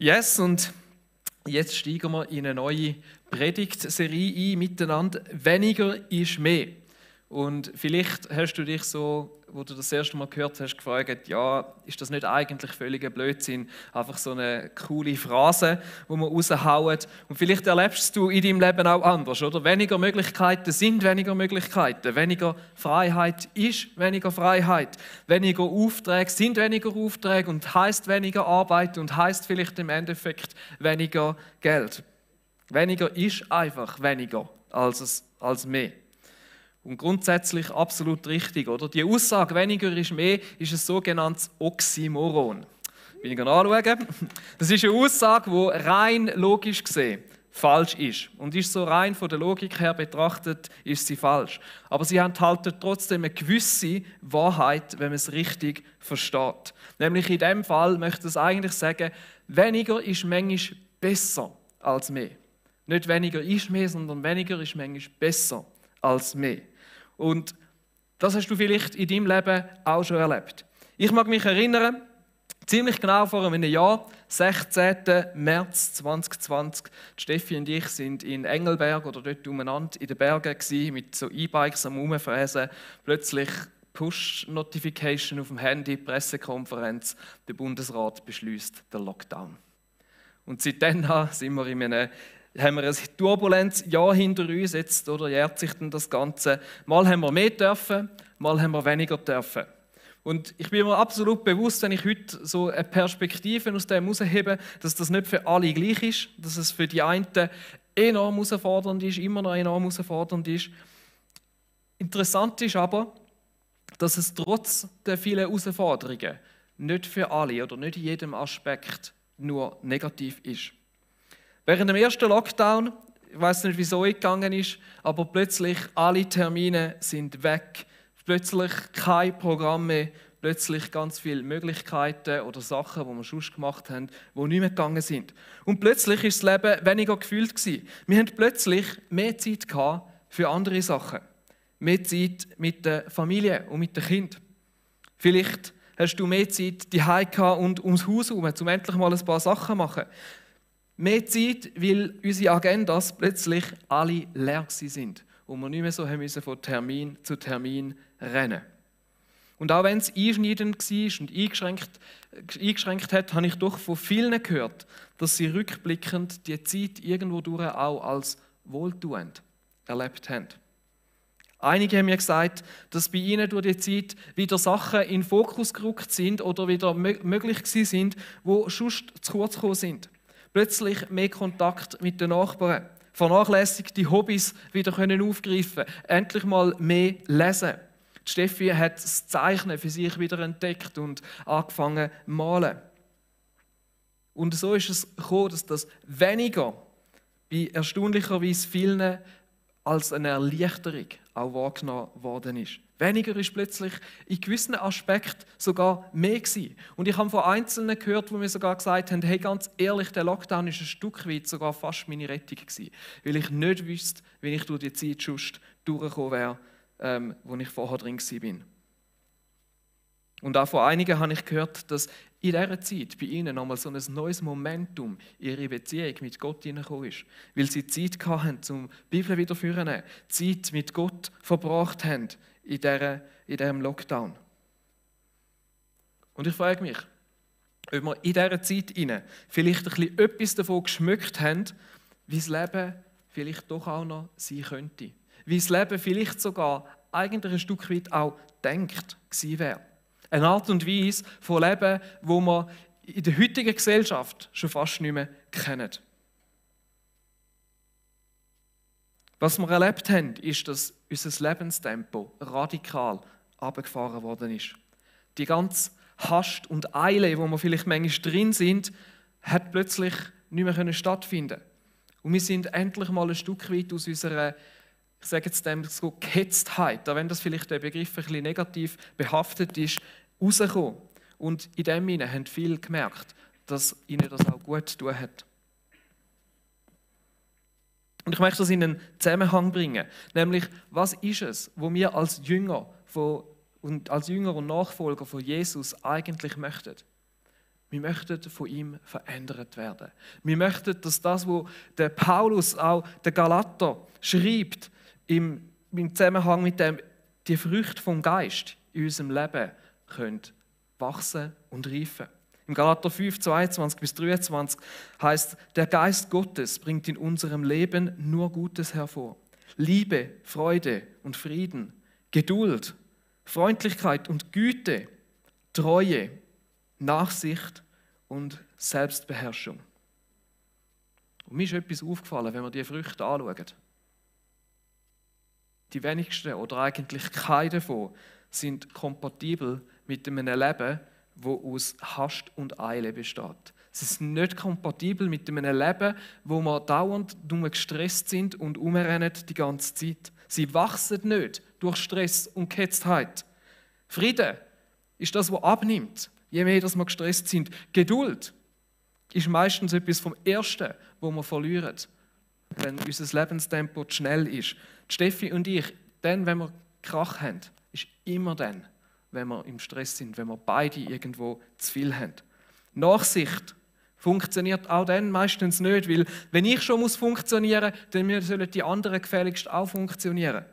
Yes, und jetzt steigen wir in eine neue Predigtserie ein miteinander. Weniger ist mehr. Und vielleicht hast du dich so, wo du das erste Mal gehört hast, gefragt, ja, ist das nicht eigentlich völliger Blödsinn? Einfach so eine coole Phrase, die man raushaut. Und vielleicht erlebst du in deinem Leben auch anders, oder? Weniger Möglichkeiten sind weniger Möglichkeiten. Weniger Freiheit ist weniger Freiheit. Weniger Aufträge sind weniger Aufträge und heisst weniger Arbeit und heisst vielleicht im Endeffekt weniger Geld. Weniger ist einfach weniger als mehr. Und grundsätzlich absolut richtig, oder? Die Aussage, weniger ist mehr, ist ein sogenanntes Oxymoron. Bin ich anschauen. Das ist eine Aussage, die rein logisch gesehen falsch ist. Und ist so rein von der Logik her betrachtet, ist sie falsch. Aber sie enthalten trotzdem eine gewisse Wahrheit, wenn man es richtig versteht. Nämlich in dem Fall möchte es eigentlich sagen, weniger ist manchmal besser als mehr. Nicht weniger ist mehr, sondern weniger ist manchmal besser als mehr. Und das hast du vielleicht in deinem Leben auch schon erlebt. Ich mag mich erinnern, ziemlich genau vor einem Jahr, 16. März 2020, Steffi und ich sind in Engelberg oder dort umeinander in den Bergen gewesen, mit so E-Bikes am Rumfräsen. Plötzlich Push-Notification auf dem Handy, Pressekonferenz, der Bundesrat beschließt den Lockdown. Und seitdem sind wir haben wir ein turbulentes Jahr hinter uns jetzt, oder jährt sich denn das Ganze. Mal haben wir mehr dürfen, mal haben wir weniger dürfen. Und ich bin mir absolut bewusst, wenn ich heute so eine Perspektive aus dem heraushebe, dass das nicht für alle gleich ist, dass es für die einen enorm herausfordernd ist, immer noch enorm herausfordernd ist. Interessant ist aber, dass es trotz der vielen Herausforderungen nicht für alle oder nicht in jedem Aspekt nur negativ ist. Während dem ersten Lockdown, ich weiß nicht, wieso es gegangen ist, aber plötzlich alle Termine sind weg. Plötzlich kein Programm mehr, plötzlich ganz viele Möglichkeiten oder Sachen, die wir sonst gemacht haben, die nicht mehr gegangen sind. Und plötzlich war das Leben weniger gefühlt. Wir hatten plötzlich mehr Zeit für andere Sachen. Mehr Zeit mit der Familie und mit den Kindern. Vielleicht hast du mehr Zeit daheim und ums Haus herum, um endlich mal ein paar Sachen zu machen. Mehr Zeit, weil unsere Agendas plötzlich alle leer sind und wir nicht mehr so haben müssen von Termin zu Termin rennen. Und auch wenn es einschneidend war und eingeschränkt hat, habe ich doch von vielen gehört, dass sie rückblickend die Zeit irgendwo durch auch als wohltuend erlebt haben. Einige haben mir gesagt, dass bei ihnen durch die Zeit wieder Sachen in den Fokus gerückt sind oder wieder möglich sind, die sonst zu kurz gekommen sind. Plötzlich mehr Kontakt mit den Nachbarn, vernachlässigte Hobbys wieder aufgreifen, endlich mal mehr lesen. Die Steffi hat das Zeichnen für sich wieder entdeckt und angefangen zu malen. Und so ist es gekommen, dass das weniger bei erstaunlicherweise vielen als eine Erleichterung auch wahrgenommen worden ist. Weniger ist plötzlich in gewissen Aspekten sogar mehr gewesen. Und ich habe von Einzelnen gehört, die mir sogar gesagt haben, hey, ganz ehrlich, der Lockdown ist ein Stück weit sogar fast meine Rettung gewesen, weil ich nicht wüsste, wie ich durch die Zeit sonst durchgekommen wäre, wo ich vorher drin war. Und auch von einigen habe ich gehört, dass in dieser Zeit bei ihnen nochmal so ein neues Momentum in ihre Beziehung mit Gott hineingekommen ist. Weil sie Zeit hatten, um die Bibel wieder zu führen, Zeit mit Gott verbracht haben in diesem Lockdown. Und ich frage mich, ob wir in dieser Zeit vielleicht ein bisschen etwas davon geschmückt haben, wie das Leben vielleicht doch auch noch sein könnte. Wie das Leben vielleicht sogar eigentlich ein Stück weit auch gedacht gewesen wäre. Eine Art und Weise von Leben, wo wir in der heutigen Gesellschaft schon fast nicht mehr kennen. Was wir erlebt haben, ist, dass unser Lebenstempo radikal runtergefahren worden ist. Die ganze Hast und Eile, wo wir vielleicht manchmal drin sind, hat plötzlich nicht mehr stattfinden. Und wir sind endlich mal ein Stück weit aus unserer, ich sage jetzt dem so, Gehetztheit, auch wenn das vielleicht der Begriff ein bisschen negativ behaftet ist, rausgekommen. Und in dem Sinne haben viele gemerkt, dass ihnen das auch gut getan hat. Und ich möchte das in einen Zusammenhang bringen. Nämlich, was ist es, wo wir als Jünger und Nachfolger von Jesus eigentlich möchten? Wir möchten von ihm verändert werden. Wir möchten, dass das, was der Paulus auch der Galater schreibt, im Zusammenhang mit dem, die Früchte vom Geist in unserem Leben können wachsen und reifen. Im Galater 5, 22 bis 23 heißt, der Geist Gottes bringt in unserem Leben nur Gutes hervor. Liebe, Freude und Frieden, Geduld, Freundlichkeit und Güte, Treue, Nachsicht und Selbstbeherrschung. Und mir ist etwas aufgefallen, wenn wir die Früchte anschauen. Die wenigsten oder eigentlich keine davon sind kompatibel mit einem Leben, das aus Hast und Eile besteht. Sie sind nicht kompatibel mit einem Leben, wo wir dauernd gestresst sind und umrennen die ganze Zeit. Sie wachsen nicht durch Stress und Gehetztheit. Frieden ist das, was abnimmt, je mehr dass wir gestresst sind. Geduld ist meistens etwas vom Ersten, wo wir verlieren, wenn unser Lebenstempo zu schnell ist. Die Steffi und ich, dann, wenn wir Krach haben, ist immer dann, wenn wir im Stress sind, wenn wir beide irgendwo zu viel haben. Nachsicht funktioniert auch dann meistens nicht, weil wenn ich schon funktionieren muss, dann sollen die anderen gefälligst auch funktionieren.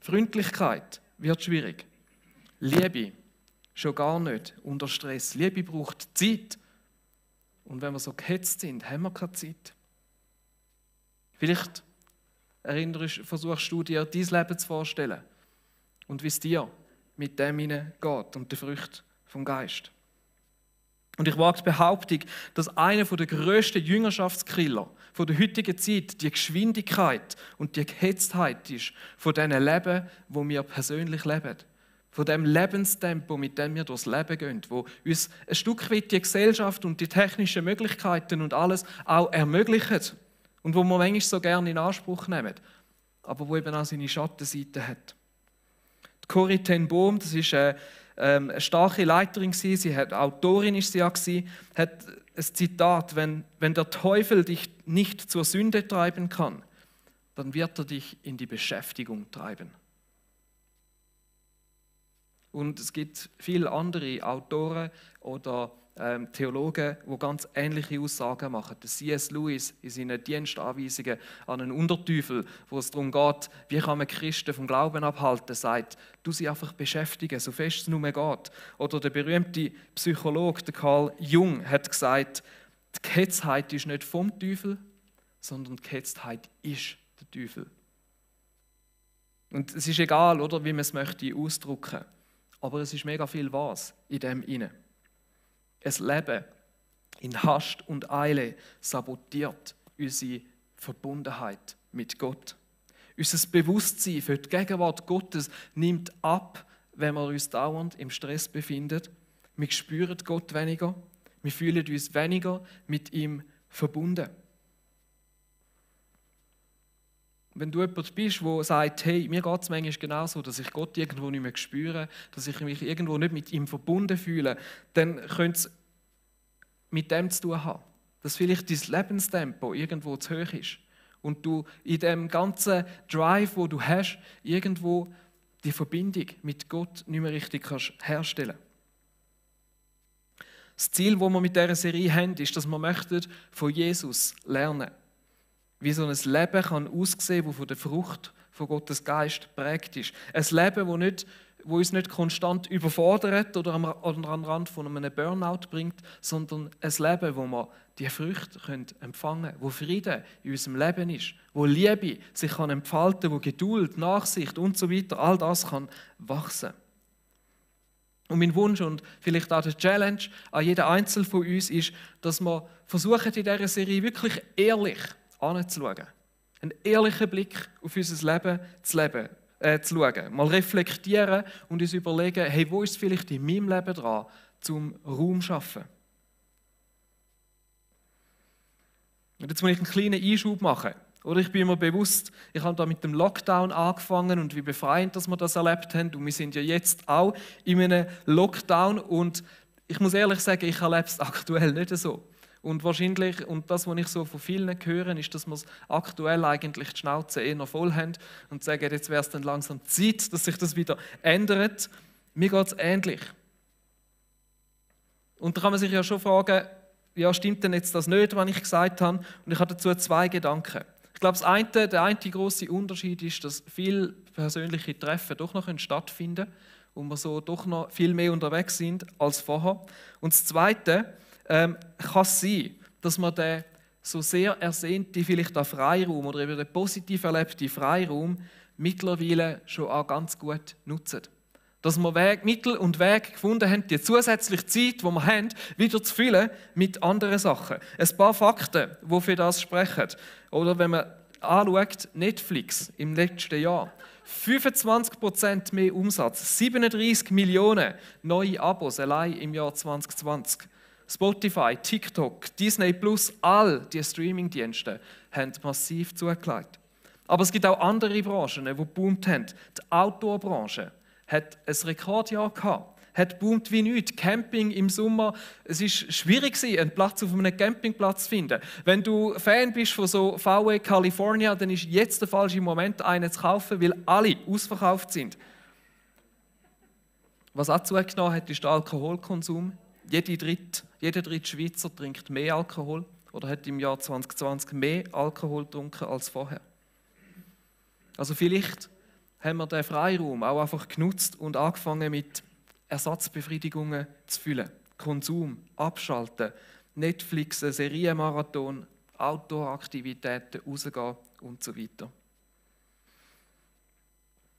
Freundlichkeit wird schwierig. Liebe schon gar nicht unter Stress. Liebe braucht Zeit. Und wenn wir so gehetzt sind, haben wir keine Zeit. Vielleicht versuchst du dir dein Leben zu vorstellen und wie es dir mit dem geht und der Früchte vom Geist. Und ich wage die Behauptung, dass einer der grössten Jüngerschaftskiller von der heutigen Zeit die Geschwindigkeit und die Gehetztheit ist von diesen Leben, wo wir persönlich leben. Von dem Lebenstempo, mit dem wir durchs Leben gehen, wo uns ein Stück weit die Gesellschaft und die technischen Möglichkeiten und alles auch ermöglichen und wo wir manchmal so gerne in Anspruch nehmen, aber wo eben auch seine Schattenseite hat. Die Corrie ten Boom, das ist eine starke Leiterin, sie hat Autorin ist sie auch gewesen, hat ein Zitat: Wenn der Teufel dich nicht zur Sünde treiben kann, dann wird er dich in die Beschäftigung treiben. Und es gibt viele andere Autoren oder Theologen, die ganz ähnliche Aussagen machen. Der C.S. Lewis in seinen Dienstanweisungen an einen Unterteufel, wo es darum geht, wie kann man Christen vom Glauben abhalten, sagt, du sie einfach beschäftigen, so fest es nur geht. Oder der berühmte Psychologe, der Carl Jung, hat gesagt, die Gehetztheit ist nicht vom Teufel, sondern die Gehetztheit ist der Teufel. Und es ist egal, oder, wie man es möchte ausdrücken, aber es ist mega viel was in dem inne. Ein Leben in Hast und Eile sabotiert unsere Verbundenheit mit Gott. Unser Bewusstsein für die Gegenwart Gottes nimmt ab, wenn wir uns dauernd im Stress befinden. Wir spüren Gott weniger, wir fühlen uns weniger mit ihm verbunden. Wenn du jemand bist, der sagt, hey, mir geht es manchmal genauso, dass ich Gott irgendwo nicht mehr spüre, dass ich mich irgendwo nicht mit ihm verbunden fühle, dann könnte es mit dem zu tun haben, dass vielleicht dein Lebenstempo irgendwo zu hoch ist und du in dem ganzen Drive, wo du hast, irgendwo die Verbindung mit Gott nicht mehr richtig kannst herstellen. Das Ziel, das wir mit dieser Serie haben, ist, dass wir von Jesus lernen möchten. Wie so ein Leben kann aussehen, das von der Frucht von Gottes Geist geprägt ist. Ein Leben, das uns nicht konstant überfordert oder am Rand von einem Burnout bringt, sondern ein Leben, wo wir die Früchte empfangen können, wo Frieden in unserem Leben ist, wo Liebe sich entfalten kann, wo Geduld, Nachsicht und so weiter, all das kann wachsen. Und mein Wunsch und vielleicht auch die Challenge an jeden Einzelnen von uns ist, dass wir versuchen, in dieser Serie wirklich ehrlich anzuschauen. Einen ehrlichen Blick auf unser Leben zu schauen. Mal reflektieren und uns überlegen, hey, wo ist es vielleicht in meinem Leben dran, zum Raum zu schaffen. Und jetzt muss ich einen kleinen Einschub machen. Oder ich bin mir bewusst, ich habe da mit dem Lockdown angefangen und wie befreiend, dass wir das erlebt haben. Und wir sind ja jetzt auch in einem Lockdown und ich muss ehrlich sagen, ich erlebe es aktuell nicht so. Und wahrscheinlich, und das, was ich so von vielen höre, ist, dass wir es aktuell eigentlich die Schnauze eher voll haben und sagen, jetzt wäre es dann langsam Zeit, dass sich das wieder ändert. Mir geht es ähnlich. Und da kann man sich ja schon fragen, ja, stimmt denn jetzt das nicht, was ich gesagt habe? Und ich habe dazu 2 Gedanken. Ich glaube, der eine grosse Unterschied ist, dass viele persönliche Treffen doch noch stattfinden können und wir so doch noch viel mehr unterwegs sind als vorher. Und das Zweite kann es sein, dass man den so sehr ersehnte vielleicht auch Freiraum oder eben den positiv erlebten Freiraum mittlerweile schon auch ganz gut nutzen. Dass wir Mittel und Wege gefunden haben, die zusätzliche Zeit, die wir haben, wieder zu füllen mit anderen Sachen. Ein paar Fakten, die für das sprechen. Oder wenn man anschaut, Netflix im letzten Jahr. 25% mehr Umsatz, 37 Millionen neue Abos allein im Jahr 2020. Spotify, TikTok, Disney Plus, all die Streamingdienste haben massiv zugelegt. Aber es gibt auch andere Branchen, die geboomt haben. Die Outdoor-Branche hat ein Rekordjahr gehabt, hat boomt wie nichts. Camping im Sommer, es war schwierig, einen Platz auf einem Campingplatz zu finden. Wenn du Fan bist von so VW California, dann ist jetzt der falsche Moment, einen zu kaufen, weil alle ausverkauft sind. Was auch zugenommen hat, ist der Alkoholkonsum. Jeder dritte Schweizer trinkt mehr Alkohol oder hat im Jahr 2020 mehr Alkohol getrunken als vorher. Also vielleicht haben wir den Freiraum auch einfach genutzt und angefangen mit Ersatzbefriedigungen zu füllen. Konsum, Abschalten, Netflix, Serienmarathon, Outdoor-Aktivitäten, rausgehen und so weiter.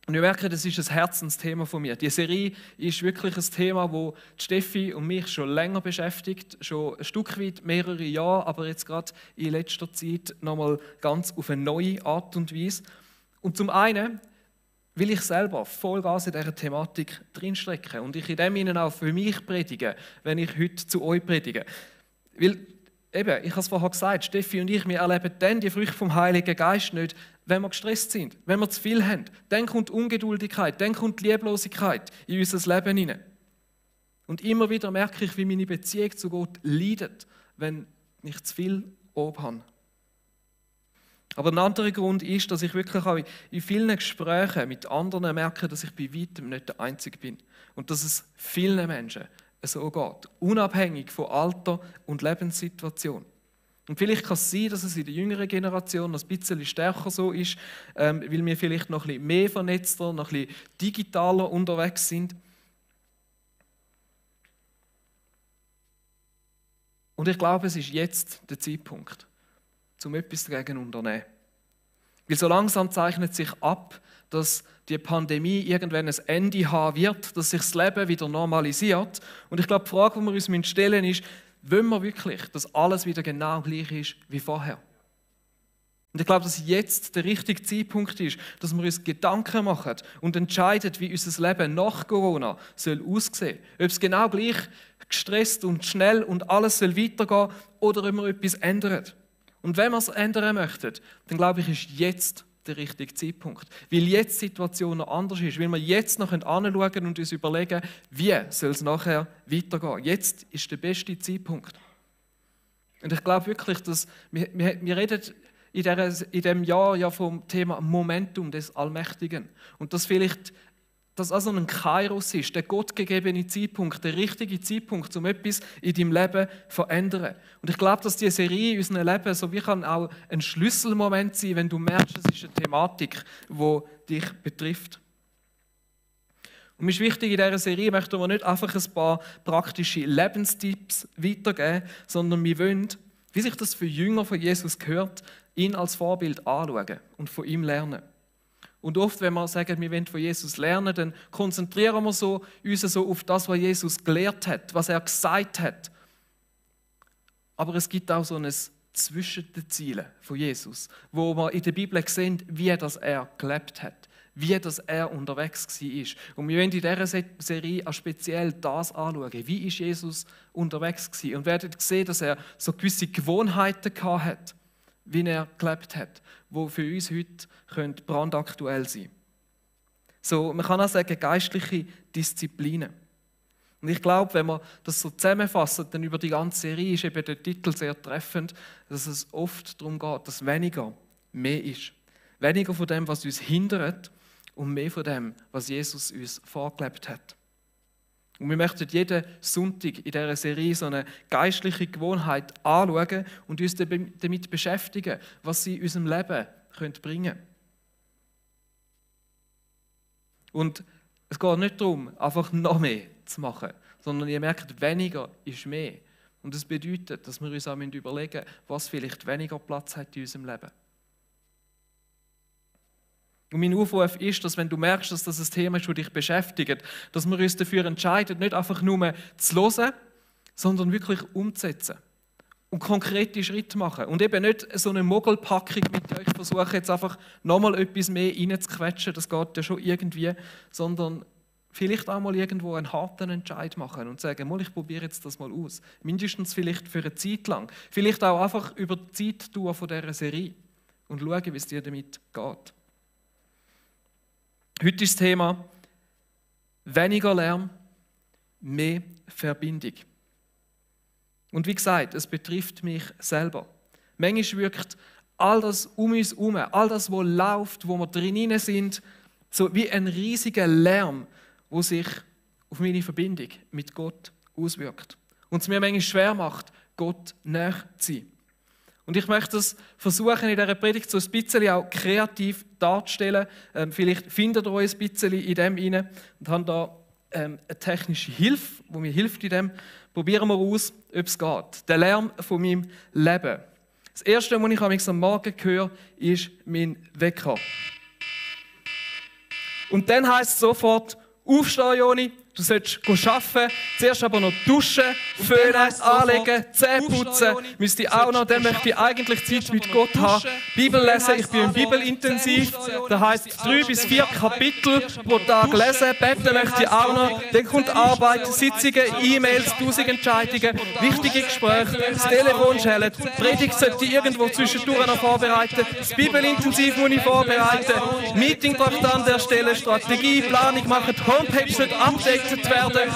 Und ich merke, das ist ein Herzensthema von mir. Die Serie ist wirklich ein Thema, das Steffi und mich schon länger beschäftigt, schon ein Stück weit mehrere Jahre, aber jetzt gerade in letzter Zeit nochmal ganz auf eine neue Art und Weise. Und zum einen will ich selber Vollgas in dieser Thematik drinstecken und ich in dem Sinne auch für mich predige, wenn ich heute zu euch predige. Weil, eben, ich habe es vorher gesagt, Steffi und ich, wir erleben dann die Früchte vom Heiligen Geist nicht, wenn wir gestresst sind, wenn wir zu viel haben. Dann kommt Ungeduldigkeit, dann kommt die Lieblosigkeit in unser Leben hinein. Und immer wieder merke ich, wie meine Beziehung zu Gott leidet, wenn ich zu viel oben habe. Aber ein anderer Grund ist, dass ich wirklich auch in vielen Gesprächen mit anderen merke, dass ich bei weitem nicht der Einzige bin. Und dass es vielen Menschen so geht, unabhängig von Alter und Lebenssituation. Und vielleicht kann es sein, dass es in der jüngeren Generation noch ein bisschen stärker so ist, weil wir vielleicht noch ein bisschen mehr vernetzter, noch ein bisschen digitaler unterwegs sind. Und ich glaube, es ist jetzt der Zeitpunkt, um etwas dagegen zu unternehmen. Weil so langsam zeichnet sich ab, dass die Pandemie irgendwann ein Ende haben wird, dass sich das Leben wieder normalisiert. Und ich glaube, die Frage, die wir uns stellen müssen, ist, wollen wir wirklich, dass alles wieder genau gleich ist wie vorher? Und ich glaube, dass jetzt der richtige Zeitpunkt ist, dass wir uns Gedanken machen und entscheiden, wie unser Leben nach Corona soll aussehen soll. Ob es genau gleich gestresst und schnell und alles soll weitergehen oder ob wir etwas ändern. Und wenn wir es ändern möchten, dann glaube ich, ist jetzt der richtige Zeitpunkt. Weil jetzt die Situation noch anders ist, weil wir jetzt noch anschauen und uns überlegen, wie soll es nachher weitergehen. Jetzt ist der beste Zeitpunkt. Und ich glaube wirklich, dass wir reden in diesem Jahr ja vom Thema Momentum des Allmächtigen. Und dass vielleicht das also ein Kairos ist, der gottgegebene Zeitpunkt, der richtige Zeitpunkt, um etwas in deinem Leben zu verändern. Und ich glaube, dass diese Serie in unserem Leben so wie kann auch ein Schlüsselmoment sein, wenn du merkst, es ist eine Thematik, die dich betrifft. Und mir ist wichtig, in dieser Serie möchten wir nicht einfach ein paar praktische Lebenstipps weitergeben, sondern wir wollen, wie sich das für Jünger von Jesus gehört, ihn als Vorbild anschauen und von ihm lernen. Und oft, wenn wir sagen, wir wollen von Jesus lernen, dann konzentrieren wir uns so auf das, was Jesus gelehrt hat, was er gesagt hat. Aber es gibt auch so ein zwischen den Zielen von Jesus, wo wir in der Bibel sehen, wie das er gelebt hat, wie das er unterwegs war. Und wir wollen in dieser Serie auch speziell das anschauen. Wie ist Jesus unterwegs gewesen? Und werden sehen, dass er so gewisse Gewohnheiten hatte, wie er gelebt hat, die für uns heute brandaktuell sein können. So, man kann auch sagen, geistliche Disziplinen. Und ich glaube, wenn wir das so zusammenfassen, dann über die ganze Serie ist eben der Titel sehr treffend, dass es oft darum geht, dass weniger mehr ist. Weniger von dem, was uns hindert und mehr von dem, was Jesus uns vorgelebt hat. Und wir möchten jeden Sonntag in dieser Serie so eine geistliche Gewohnheit anschauen und uns damit beschäftigen, was sie in unserem Leben bringen können. Und es geht nicht darum, einfach noch mehr zu machen, sondern ihr merkt, weniger ist mehr. Und das bedeutet, dass wir uns auch überlegen müssen, was vielleicht weniger Platz hat in unserem Leben. Und mein Aufruf ist, dass wenn du merkst, dass das ein Thema ist, das dich beschäftigt, dass wir uns dafür entscheiden, nicht einfach nur zu hören, sondern wirklich umzusetzen. Und konkrete Schritte machen. Und eben nicht so eine Mogelpackung mit euch versuchen, jetzt einfach nochmal etwas mehr reinzuquetschen, das geht ja schon irgendwie, sondern vielleicht auch mal irgendwo einen harten Entscheid machen und sagen, mal, ich probiere jetzt das mal aus. Mindestens vielleicht für eine Zeit lang. Vielleicht auch einfach über die Zeitdauer von dieser Serie und schauen, wie es dir damit geht. Heute ist das Thema weniger Lärm, mehr Verbindung. Und wie gesagt, es betrifft mich selber. Manchmal wirkt all das um uns herum, all das, was läuft, wo wir drin sind, so wie ein riesiger Lärm, der sich auf meine Verbindung mit Gott auswirkt. Und es mir manchmal schwer macht, Gott näher zu sein. Und ich möchte das versuchen, in dieser Predigt so ein bisschen auch kreativ darzustellen. Vielleicht findet ihr euch ein bisschen in dem rein und haben da eine technische Hilfe, die mir hilft in dem. Probieren wir aus, ob es geht. Der Lärm von meinem Leben. Das Erste, was ich am Morgen höre, ist mein Wecker. Und dann heisst es sofort, aufstehen, Joni, du solltest arbeiten, zuerst aber noch duschen, föhnen, anlegen, Zähne putzen, müsste ich auch noch, dann möchte ich eigentlich Zeit mit Gott haben, Bibel lesen, ich bin im Bibelintensiv, das heisst 3 bis 4 Kapitel pro Tag lesen, beten möchte ich auch noch, dann kommt Arbeit, Sitzungen, E-Mails, 1000 Entscheidungen, wichtige Gespräche, das Telefon schellt, die Predigt sollte ich irgendwo zwischendurch noch vorbereiten, das Bibelintensiv muss ich vorbereiten, Meetingpakete erstellen, Strategie, Planung machen, die Homepage sollte updaten werden.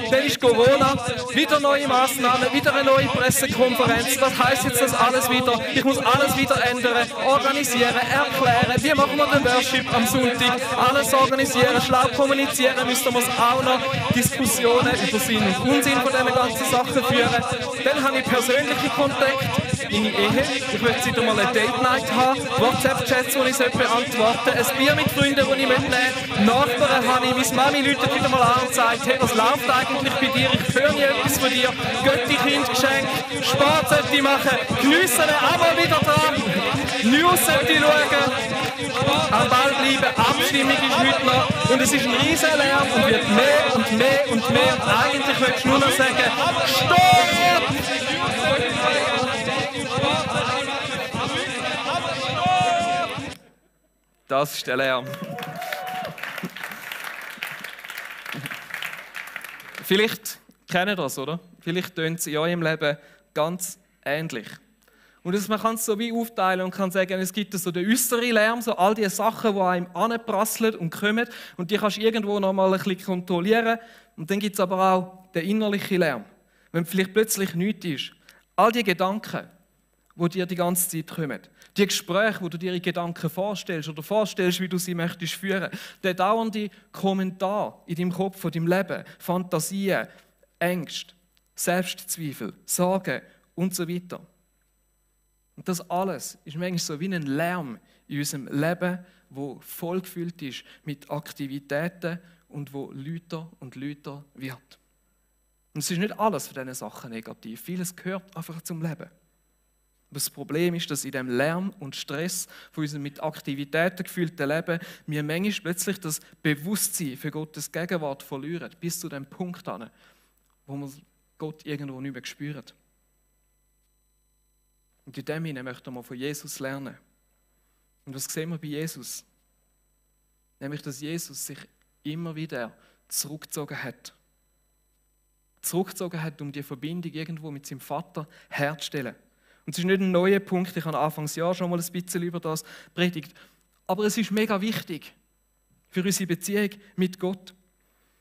Dann ist Corona, wieder neue Massnahmen, wieder eine neue Pressekonferenz. Was heisst jetzt das alles wieder? Ich muss alles wieder ändern, organisieren, erklären. Wie machen wir den Worship am Sonntag? Alles organisieren, schlau kommunizieren, müssen wir es auch noch. Diskussionen über Sinn und Unsinn von diesen ganzen Sachen führen. Dann habe ich persönliche Kontakte, meine Ehe. Ich möchte wieder mal eine Date-Night haben. WhatsApp-Chats, die ich beantworten sollte. Ein Bier mit Freunden, die ich mitnehmen. Nachbarn habe ich. Meine Mami läutet wieder mal an und sagt, hey, was läuft eigentlich bei dir? Ich höre nie etwas von dir. Götti-Kind geschenkt. Sport sollte ich machen. Geniessen, aber wieder dran. News sollte ich schauen. Am Ball bleiben. Abstimmung ist heute noch. Und es ist ein riesen Lärm und wird mehr und mehr und mehr. Und eigentlich möchtest du nur noch sagen, Stopp! Das ist der Lärm. Vielleicht kennt ihr das, oder? Vielleicht tönt es in eurem Leben ganz ähnlich. Und man kann es so wie aufteilen und kann sagen, es gibt so den äußeren Lärm, so all die Sachen, die einem anprasseln und kommen. Und die kannst du irgendwo noch mal ein bisschen kontrollieren. Und dann gibt es aber auch den innerlichen Lärm. Wenn vielleicht plötzlich nichts ist. All die Gedanken, die dir die ganze Zeit kommen. Die Gespräche, wo du dir in Gedanken vorstellst oder vorstellst, wie du sie möchtest führen. Der dauernde Kommentar in deinem Kopf von deinem Leben, Fantasien, Ängste, Selbstzweifel, Sorgen und so weiter. Und das alles ist manchmal so wie ein Lärm in unserem Leben, wo vollgefüllt ist mit Aktivitäten und wo lauter und lauter wird. Und es ist nicht alles von diesen Sachen negativ. Vieles gehört einfach zum Leben. Aber das Problem ist, dass in dem Lärm und Stress von unserem mit Aktivitäten gefüllten Leben wir manchmal plötzlich das Bewusstsein für Gottes Gegenwart verlieren, bis zu dem Punkt an, wo wir Gott irgendwo nicht mehr spüren. Und in dem Sinne möchten wir von Jesus lernen. Und was sehen wir bei Jesus? Nämlich, dass Jesus sich immer wieder zurückgezogen hat. Zurückgezogen hat, um die Verbindung irgendwo mit seinem Vater herzustellen. Und es ist nicht ein neuer Punkt, ich habe Anfangsjahr schon mal ein bisschen über das predigt. Aber es ist mega wichtig für unsere Beziehung mit Gott.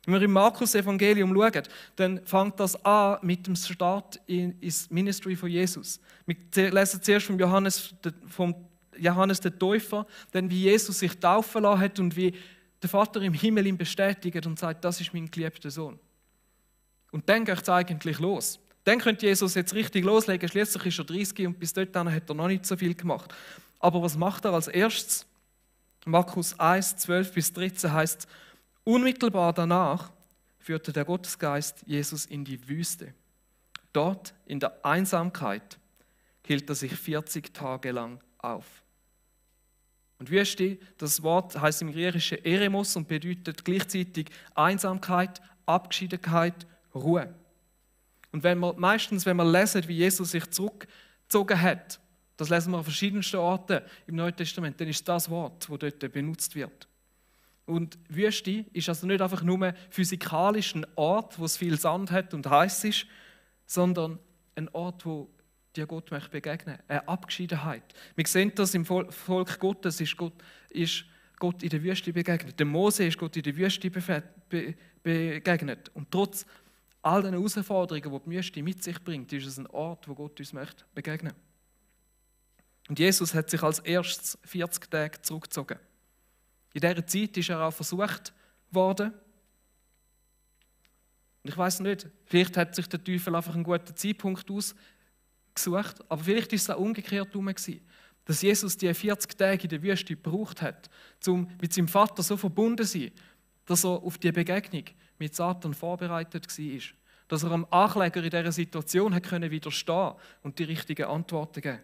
Wenn wir im Markus-Evangelium schauen, dann fängt das an mit dem Start ins Ministry von Jesus. Wir lesen zuerst vom Johannes den Täufer, dann wie Jesus sich taufen lassen hat und wie der Vater im Himmel ihn bestätigt und sagt, das ist mein geliebter Sohn. Und dann geht es eigentlich los. Dann könnte Jesus jetzt richtig loslegen. Schließlich ist er 30 und bis dahin hat er noch nicht so viel gemacht. Aber was macht er als erstes? Markus 1, 12 bis 13 heißt: Unmittelbar danach führte der Gottesgeist Jesus in die Wüste. Dort, in der Einsamkeit, hielt er sich 40 Tage lang auf. Und Wüste, das Wort heißt im Griechischen Eremos und bedeutet gleichzeitig Einsamkeit, Abgeschiedenheit, Ruhe. Und wenn wir lesen, wie Jesus sich zurückgezogen hat, das lesen wir an verschiedensten Orten im Neuen Testament, dann ist das Wort, das dort benutzt wird. Und Wüste ist also nicht einfach nur physikalisch ein Ort, wo es viel Sand hat und heiß ist, sondern ein Ort, wo dir Gott möchte begegnen, eine Abgeschiedenheit. Wir sehen das im Volk Gottes, ist Gott in der Wüste begegnet. Der Mose ist Gott in der Wüste begegnet. Und trotz all den Herausforderungen, die die Wüste mit sich bringt, ist es ein Ort, wo Gott uns möchte begegnen. Und Jesus hat sich als erstes 40 Tage zurückgezogen. In dieser Zeit ist er auch versucht worden. Und ich weiß nicht, vielleicht hat sich der Teufel einfach einen guten Zeitpunkt ausgesucht, aber vielleicht ist es auch umgekehrt herum, dass Jesus die 40 Tage in der Wüste gebraucht hat, um mit seinem Vater so verbunden zu sein, dass er auf die Begegnung mit Satan vorbereitet war. Dass er am Ankläger in dieser Situation widerstehen und die richtigen Antworten geben.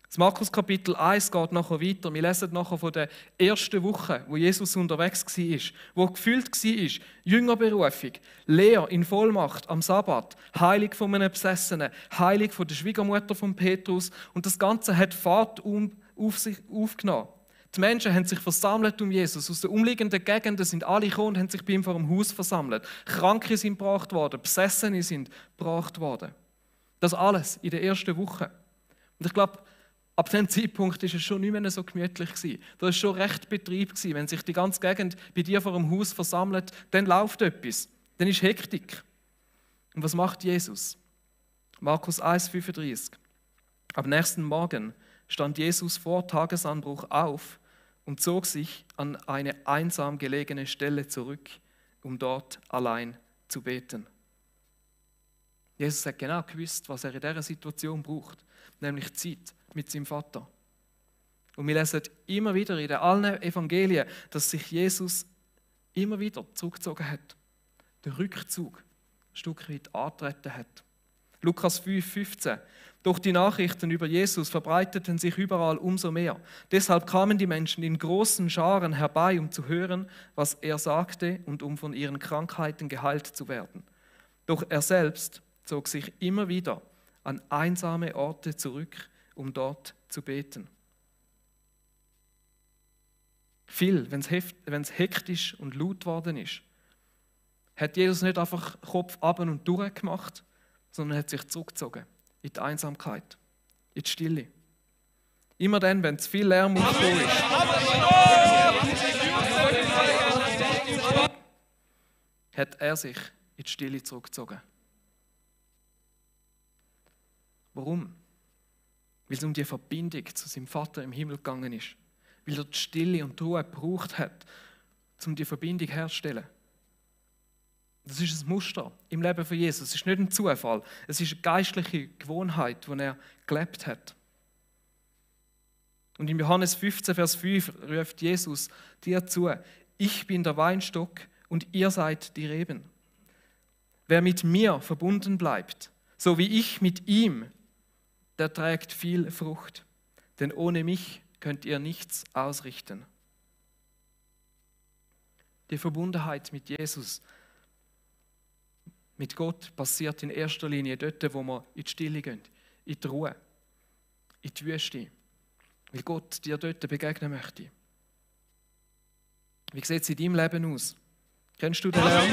Das Markus Kapitel 1 geht nachher weiter. Wir lesen nachher von der ersten Woche, wo Jesus unterwegs war, wo gefüllt war, Jüngerberufung, Lehre in Vollmacht am Sabbat, Heilung von einem Besessenen, Heilung von der Schwiegermutter von Petrus, und das Ganze hat Fahrt auf sich aufgenommen. Die Menschen haben sich versammelt um Jesus. Aus den umliegenden Gegenden sind alle gekommen und haben sich bei ihm vor dem Haus versammelt. Kranke sind gebracht worden, Besessene sind gebracht worden. Das alles in der ersten Woche. Und ich glaube, ab diesem Zeitpunkt war es schon nicht mehr so gemütlich. Da war schon recht Betrieb. Wenn sich die ganze Gegend bei dir vor dem Haus versammelt, dann läuft etwas. Dann ist Hektik. Und was macht Jesus? Markus 1,35. Am nächsten Morgen stand Jesus vor Tagesanbruch auf und zog sich an eine einsam gelegene Stelle zurück, um dort allein zu beten. Jesus hat genau gewusst, was er in dieser Situation braucht, nämlich Zeit mit seinem Vater. Und wir lesen immer wieder in allen Evangelien, dass sich Jesus immer wieder zurückgezogen hat, den Rückzug ein Stück weit angetreten hat. Lukas 5,15. Doch die Nachrichten über Jesus verbreiteten sich überall umso mehr. Deshalb kamen die Menschen in großen Scharen herbei, um zu hören, was er sagte und um von ihren Krankheiten geheilt zu werden. Doch er selbst zog sich immer wieder an einsame Orte zurück, um dort zu beten. Viel, wenn es hektisch und laut worden ist, hat Jesus nicht einfach Kopf ab und durch gemacht, sondern hat sich zurückgezogen in die Einsamkeit, in die Stille. Immer dann, wenn zu viel Lärm aufgekommen ist, hat er sich in die Stille zurückgezogen. Warum? Weil es um die Verbindung zu seinem Vater im Himmel gegangen ist. Weil er die Stille und die Ruhe gebraucht hat, um die Verbindung herzustellen. Das ist ein Muster im Leben von Jesus. Es ist nicht ein Zufall. Es ist eine geistliche Gewohnheit, die er gelebt hat. Und in Johannes 15, Vers 5 ruft Jesus dir zu: Ich bin der Weinstock und ihr seid die Reben. Wer mit mir verbunden bleibt, so wie ich mit ihm, der trägt viel Frucht. Denn ohne mich könnt ihr nichts ausrichten. Die Verbundenheit mit Jesus, mit Gott, passiert in erster Linie dort, wo wir in die Stille gehen, in die Ruhe, in die Wüste, weil Gott dir dort begegnen möchte. Wie sieht es in deinem Leben aus? Kennst du den Lärm?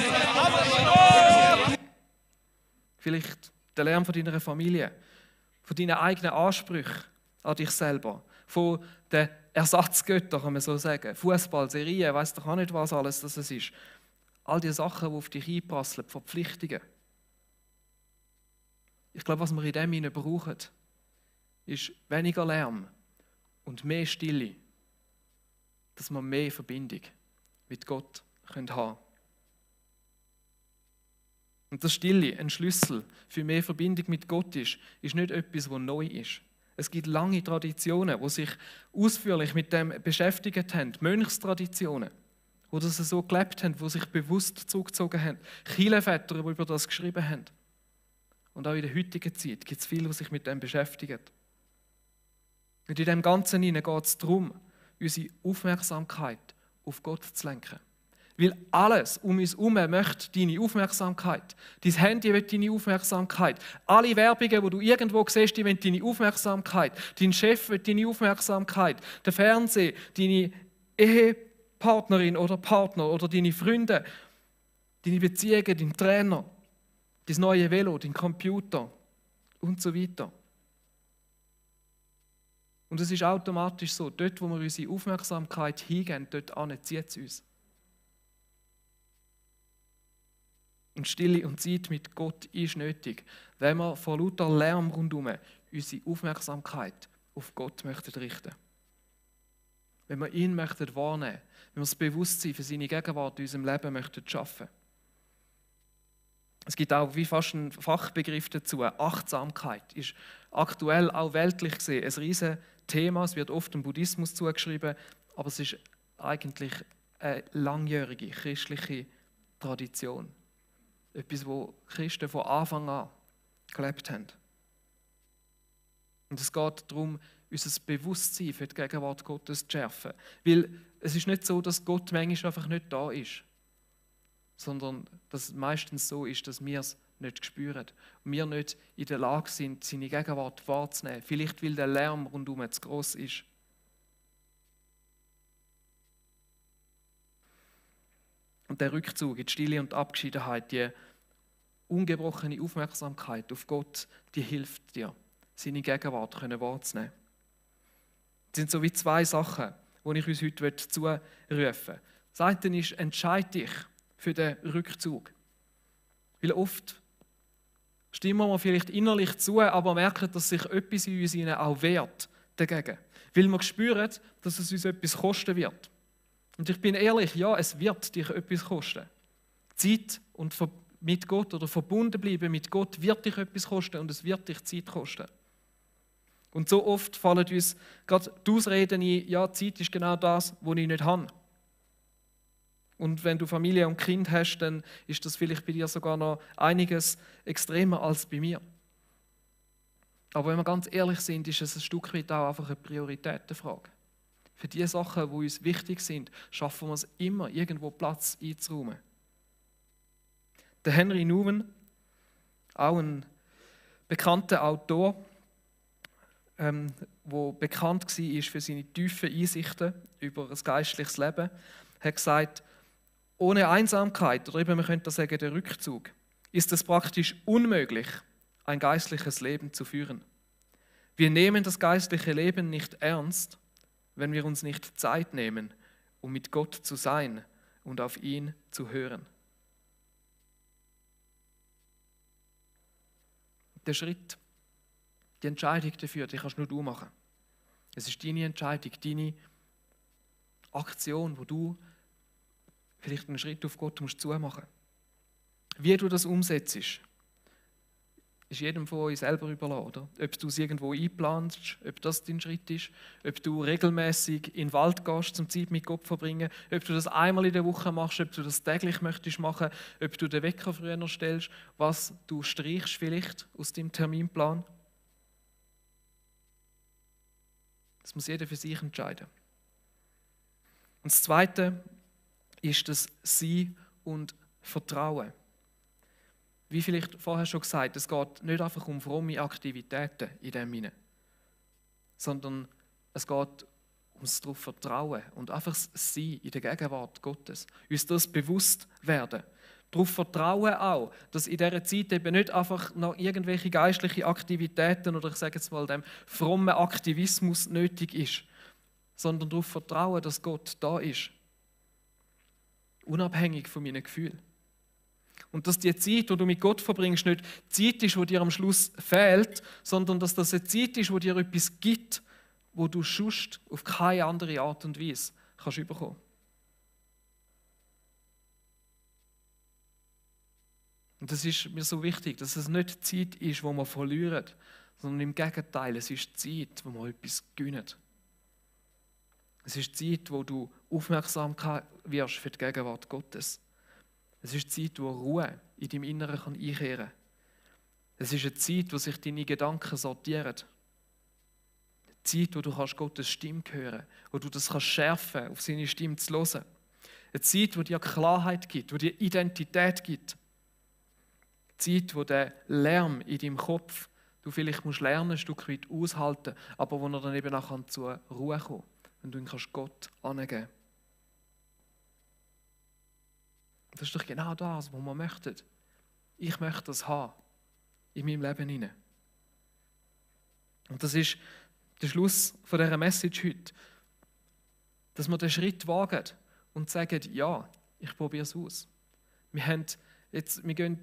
Vielleicht den Lärm von deiner Familie, von deinen eigenen Ansprüchen an dich selber, von den Ersatzgöttern, kann man so sagen, Fußball, Serien, weiss doch auch nicht, was alles das ist. All die Sachen, die auf dich einprasseln, Verpflichtungen. Ich glaube, was wir in dem hinein brauchen, ist weniger Lärm und mehr Stille, dass wir mehr Verbindung mit Gott haben können. Und das Stille, ein Schlüssel für mehr Verbindung mit Gott ist nicht etwas, was neu ist. Es gibt lange Traditionen, die sich ausführlich mit dem beschäftigt haben. Mönchstraditionen, die das so gelebt haben, die sich bewusst zurückgezogen haben. Kirchenväter, die über das geschrieben haben. Und auch in der heutigen Zeit gibt es viele, die sich mit dem beschäftigen. Und in dem Ganzen geht es darum, unsere Aufmerksamkeit auf Gott zu lenken. Weil alles um uns herum möchte deine Aufmerksamkeit. Dein Handy will deine Aufmerksamkeit. Alle Werbungen, die du irgendwo siehst, die wollen deine Aufmerksamkeit. Dein Chef will deine Aufmerksamkeit. Der Fernseher, deine Ehepartnerin oder Partner oder deine Freunde, deine Beziehungen, dein Trainer, dein neue Velo, dein Computer und so weiter. Und es ist automatisch so, dort, wo wir unsere Aufmerksamkeit hingeben, dort zieht es uns. Und Stille und Zeit mit Gott ist nötig, wenn wir vor lauter Lärm rundherum unsere Aufmerksamkeit auf Gott möchten richten. Wenn wir ihn möchten wahrnehmen, wenn wir das Bewusstsein für seine Gegenwart in unserem Leben möchten schaffen. Es gibt auch wie fast einen Fachbegriff dazu. Achtsamkeit ist aktuell auch weltlich gesehen ein riesiges Thema. Es wird oft dem Buddhismus zugeschrieben, aber es ist eigentlich eine langjährige christliche Tradition. Etwas, wo Christen von Anfang an gelebt haben. Und es geht darum, unser Bewusstsein für die Gegenwart Gottes zu schärfen. Weil es ist nicht so, dass Gott manchmal einfach nicht da ist, sondern dass es meistens so ist, dass wir es nicht spüren und wir nicht in der Lage sind, seine Gegenwart wahrzunehmen. Vielleicht, weil der Lärm rundherum zu gross ist. Und der Rückzug in die Stille und die Abgeschiedenheit, die ungebrochene Aufmerksamkeit auf Gott, die hilft dir, seine Gegenwart wahrzunehmen. Das sind so wie zwei Sachen, die ich uns heute zurufen möchte. Das eine ist, entscheide dich für den Rückzug. Weil oft stimmen wir vielleicht innerlich zu, aber merken, dass sich etwas in uns auch wehrt dagegen. Weil wir spüren, dass es uns etwas kosten wird. Und ich bin ehrlich, ja, es wird dich etwas kosten. Zeit und mit Gott oder verbunden bleiben mit Gott wird dich etwas kosten und es wird dich Zeit kosten. Und so oft fallen uns gerade die Ausreden ein, ja, Zeit ist genau das, was ich nicht habe. Und wenn du Familie und Kind hast, dann ist das vielleicht bei dir sogar noch einiges extremer als bei mir. Aber wenn wir ganz ehrlich sind, ist es ein Stück weit auch einfach eine Prioritätenfrage. Für die Sachen, die uns wichtig sind, schaffen wir es immer, irgendwo Platz einzuräumen. Der Henry Nouwen, auch ein bekannter Autor, der bekannt war für seine tiefen Einsichten über ein geistliches Leben, hat gesagt, ohne Einsamkeit, oder eben man könnte sagen, der Rückzug, ist es praktisch unmöglich, ein geistliches Leben zu führen. Wir nehmen das geistliche Leben nicht ernst, wenn wir uns nicht Zeit nehmen, um mit Gott zu sein und auf ihn zu hören. Der Schritt, die Entscheidung dafür, die kannst nur du machen. Es ist deine Entscheidung, deine Aktion, wo du vielleicht einen Schritt auf Gott musst zumachen. Wie du das umsetzt, ist jedem von euch selber überlassen. Oder? Ob du es irgendwo einplanst, ob das dein Schritt ist, ob du regelmäßig in den Wald gehst, zum Zeit mit Gott verbringen, ob du das einmal in der Woche machst, ob du das täglich möchtest machen, ob du den Wecker früher stellst, was du streichst vielleicht aus deinem Terminplan. Das muss jeder für sich entscheiden. Und das Zweite ist das Sein und Vertrauen. Wie vielleicht vorher schon gesagt, es geht nicht einfach um fromme Aktivitäten in dem Sinne, sondern es geht ums darauf Vertrauen und einfach das Sein in der Gegenwart Gottes. Uns das bewusst werden. Darauf vertrauen auch, dass in dieser Zeit eben nicht einfach noch irgendwelche geistliche Aktivitäten oder ich sage jetzt mal dem frommen Aktivismus nötig ist, sondern darauf vertrauen, dass Gott da ist. Unabhängig von meinen Gefühlen. Und dass die Zeit, die du mit Gott verbringst, nicht Zeit ist, die dir am Schluss fehlt, sondern dass das eine Zeit ist, die dir etwas gibt, wo du sonst auf keine andere Art und Weise kannst bekommen. Und das ist mir so wichtig, dass es nicht Zeit ist, wo wir verlieren, sondern im Gegenteil, es ist Zeit, wo wir etwas gewinnen. Es ist Zeit, wo du aufmerksam wirst für die Gegenwart Gottes. Es ist Zeit, wo Ruhe in deinem Inneren einkehren kann. Es ist eine Zeit, wo sich deine Gedanken sortieren. Eine Zeit, wo du Gottes Stimme hören kannst, wo du das schärfen kannst, auf seine Stimme zu hören. Eine Zeit, wo dir Klarheit gibt, wo dir Identität gibt. Eine Zeit, wo der Lärm in deinem Kopf, du vielleicht musst lernen, ein Stück weit aushalten, aber wo er dann eben nachher zur Ruhe kommt, wenn du ihn Gott angeben kannst. Das ist doch genau das, was wir möchten. Ich möchte das haben in meinem Leben hinein. Und das ist der Schluss von dieser Message heute, dass wir den Schritt wagen und sagen, ja, ich probiere es aus. Wir gehen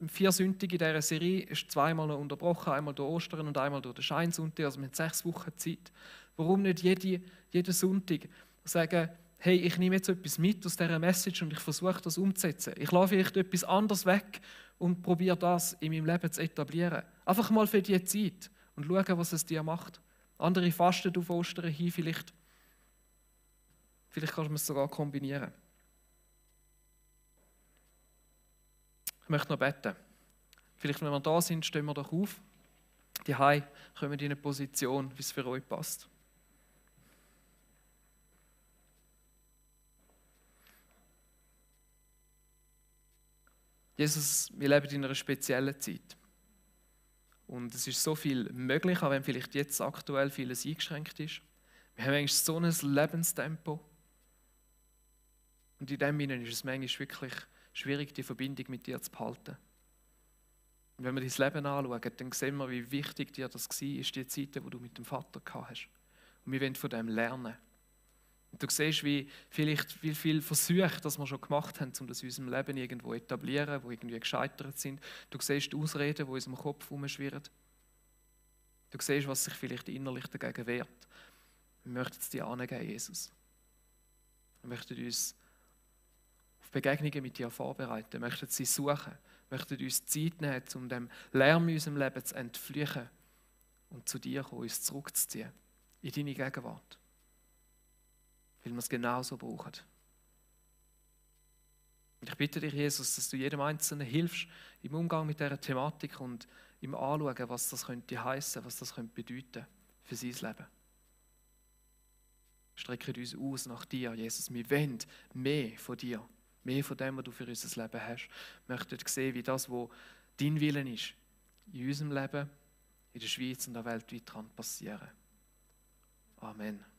4 Sündige in dieser Serie, ist zweimal noch unterbrochen, einmal durch Ostern und einmal durch den Scheinsonntag, also wir haben 6 Wochen Zeit. Warum nicht jeden Sonntag sagen, hey, ich nehme jetzt etwas mit aus dieser Message und ich versuche das umzusetzen. Ich lasse vielleicht etwas anderes weg und probiere das in meinem Leben zu etablieren. Einfach mal für diese Zeit und schauen, was es dir macht. Andere fasten auf Ostern hin, vielleicht kannst du es sogar kombinieren. Ich möchte noch beten. Vielleicht, wenn wir da sind, stehen wir doch auf. Die Hause kommen in eine Position, wie es für euch passt. Jesus, wir leben in einer speziellen Zeit. Und es ist so viel möglich, auch wenn vielleicht jetzt aktuell vieles eingeschränkt ist. Wir haben eigentlich so ein Lebenstempo. Und in dem Sinne ist es manchmal wirklich schwierig, die Verbindung mit dir zu behalten. Und wenn wir dein Leben anschauen, dann sehen wir, wie wichtig dir das war, die Zeiten, die du mit dem Vater gehabt hast. Und wir wollen von dem lernen. Und du siehst, wie viele Versuche, das wir schon gemacht haben, um das in unserem Leben irgendwo zu etablieren, die irgendwie gescheitert sind. Du siehst die Ausreden, die in unserem Kopf herumschwirren. Du siehst, was sich vielleicht innerlich dagegen wehrt. Wir möchten es dir angeben, Jesus. Wir möchten uns auf Begegnungen mit dir vorbereiten, wir möchten sie suchen, wir möchten uns Zeit nehmen, um dem Lärm in unserem Leben zu entfliehen und zu dir kommen, uns zurückzuziehen, in deine Gegenwart. Weil wir es genauso brauchen. Und ich bitte dich, Jesus, dass du jedem Einzelnen hilfst im Umgang mit dieser Thematik und im Anschauen, was das könnte heissen, was das könnte bedeuten für sein Leben. Strecken uns aus nach dir, Jesus. Wir wollen mehr von dir, mehr von dem, was du für unser Leben hast. Wir möchten sehen, wie das, was dein Willen ist, in unserem Leben, in der Schweiz und auch weltweit passieren kann. Amen.